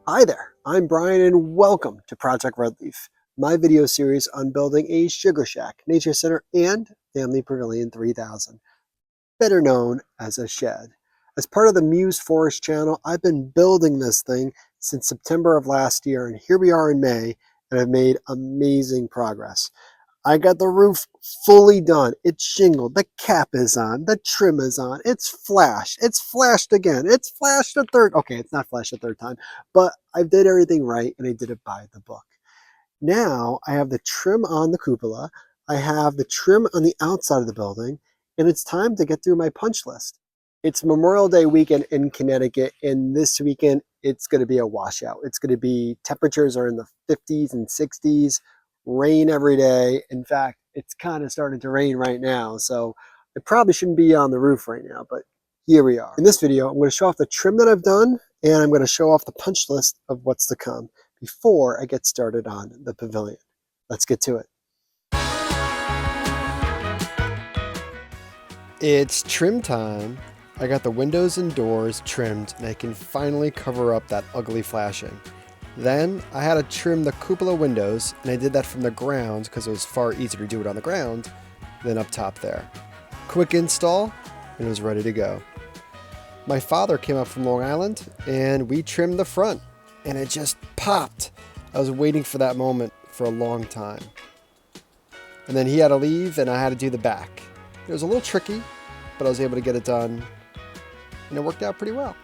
Hi there, I'm Brian and welcome to Project Redleaf, my video series on building a sugar shack, nature center, and family pavilion 3000, better known as a shed. As part of the Mews Forest channel, I've been building this thing since September of last year, and here we are in May, and I've made amazing progress. I got the roof fully done. It's shingled. The cap is on. The trim is on. It's flashed. It's flashed again. It's flashed a third. Okay, it's not flashed a third time, but I did everything right and I did it by the book. Now I have the trim on the cupola. I have the trim on the outside of the building, and it's time to get through my punch list. It's Memorial Day weekend in Connecticut, and this weekend it's going to be a washout. It's going to be temperatures are in the 50s and 60s, rain every day. In fact, it's kind of starting to rain right now, so I probably shouldn't be on the roof right now, but here we are. In this video, I'm going to show off the trim that I've done, and I'm going to show off the punch list of what's to come before I get started on the pavilion. Let's get to it. It's trim time. I got the windows and doors trimmed and I can finally cover up that ugly flashing. Then I had to trim the cupola windows, and I did that from the ground because it was far easier to do it on the ground than up top there. Quick install and it was ready to go. My father came up from Long Island and we trimmed the front, and it just popped. I was waiting for that moment for a long time. And then he had to leave and I had to do the back. It was a little tricky, but I was able to get it done and it worked out pretty well.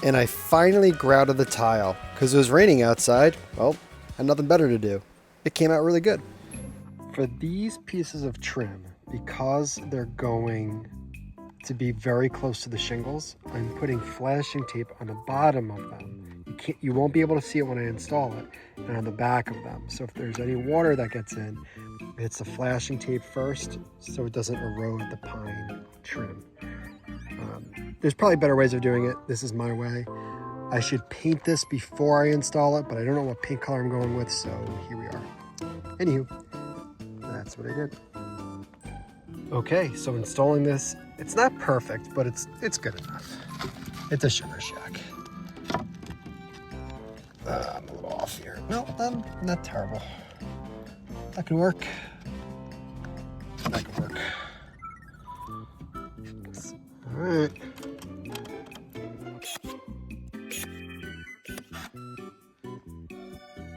And I finally grouted the tile because it was raining outside. Well, I had nothing better to do. It came out really good. For these pieces of trim, because they're going to be very close to the shingles, I'm putting flashing tape on the bottom of them. You won't be able to see it when I install it, and on the back of them. So if there's any water that gets in, it's the flashing tape first so it doesn't erode the pine trim. There's probably better ways of doing it. This is my way. I should paint this before I install it, but I don't know what paint color I'm going with, so here we are. Anywho, that's what I did. Okay, so installing this, it's not perfect, but it's good enough. It's a sugar shack. I'm a little off here. No, not terrible. That can work. That can work. All right.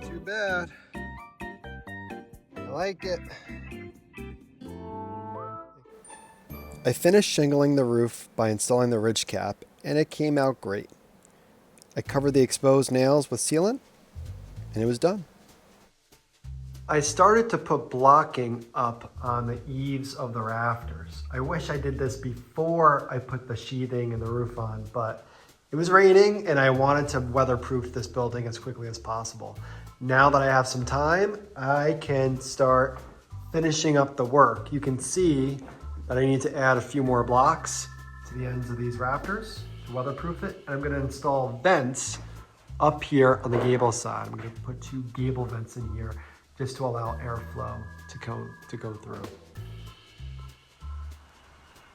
Too bad. I like it. I finished shingling the roof by installing the ridge cap, and it came out great. I covered the exposed nails with sealant, and it was done. I started to put blocking up on the eaves of the rafters. I wish I did this before I put the sheathing and the roof on, but it was raining and I wanted to weatherproof this building as quickly as possible. Now that I have some time, I can start finishing up the work. You can see that I need to add a few more blocks to the ends of these rafters to weatherproof it. And I'm gonna install vents up here on the gable side. I'm gonna put 2 gable vents in here just to allow airflow to go through.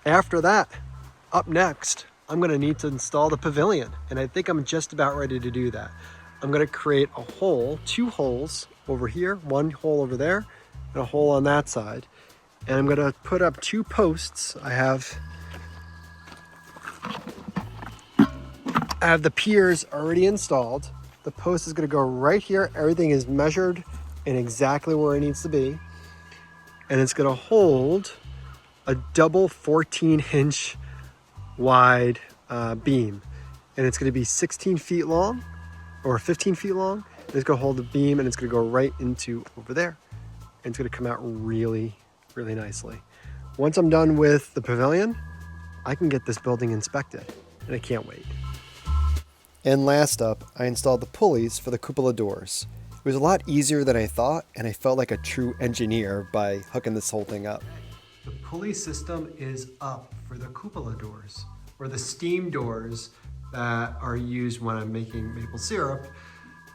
After that, up next, I'm gonna need to install the pavilion, and I think I'm just about ready to do that. I'm gonna create a hole, 2 holes over here, 1 hole over there, and a hole on that side. And I'm gonna put up 2 posts. I have the piers already installed. The post is gonna go right here. Everything is measured and exactly where it needs to be. And it's gonna hold a double 14-inch wide beam. And it's gonna be 16 feet long or 15 feet long. And it's gonna hold the beam and it's gonna go right into over there. And it's gonna come out really, really nicely. Once I'm done with the pavilion, I can get this building inspected and I can't wait. And last up, I installed the pulleys for the cupola doors. It was a lot easier than I thought, and I felt like a true engineer by hooking this whole thing up. The pulley system is up for the cupola doors, or the steam doors that are used when I'm making maple syrup.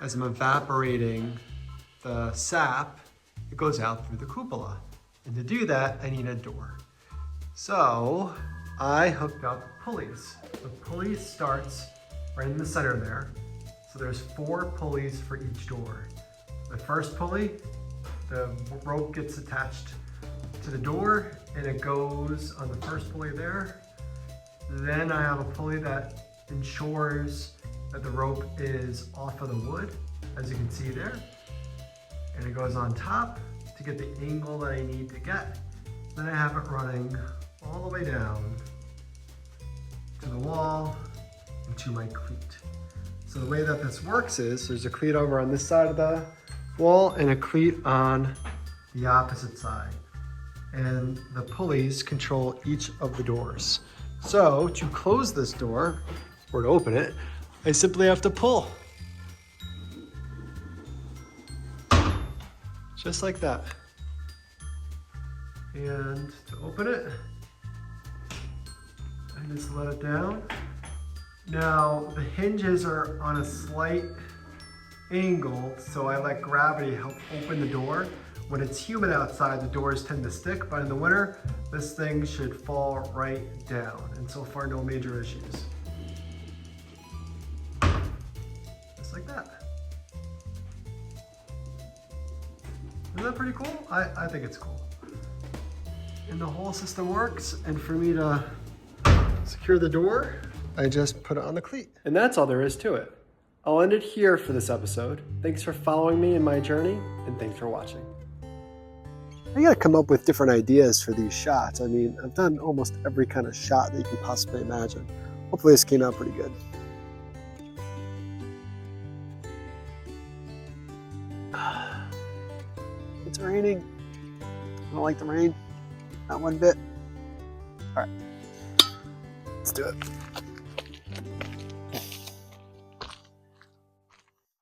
As I'm evaporating the sap, it goes out through the cupola. And to do that, I need a door. So I hooked up pulleys. The pulley starts right in the center there. So there's 4 pulleys for each door. The first pulley, the rope gets attached to the door and it goes on the first pulley there. Then I have a pulley that ensures that the rope is off of the wood, as you can see there. And it goes on top to get the angle that I need to get. Then I have it running all the way down to the wall and to my cleat. So the way that this works is there's a cleat over on this side of the wall and a cleat on the opposite side. And the pulleys control each of the doors. So to close this door, or to open it, I simply have to pull. Just like that. And to open it, I just let it down. Now the hinges are on a slight angle, so I let gravity help open the door. When it's humid outside, the doors tend to stick, but in the winter, this thing should fall right down. And so far, no major issues. Just like that. Isn't that pretty cool? I think it's cool. And the whole system works, and for me to secure the door, I just put it on the cleat. And that's all there is to it. I'll end it here for this episode. Thanks for following me in my journey, and thanks for watching. I gotta come up with different ideas for these shots. I mean, I've done almost every kind of shot that you can possibly imagine. Hopefully this came out pretty good. It's raining. I don't like the rain. Not one bit. All right, let's do it.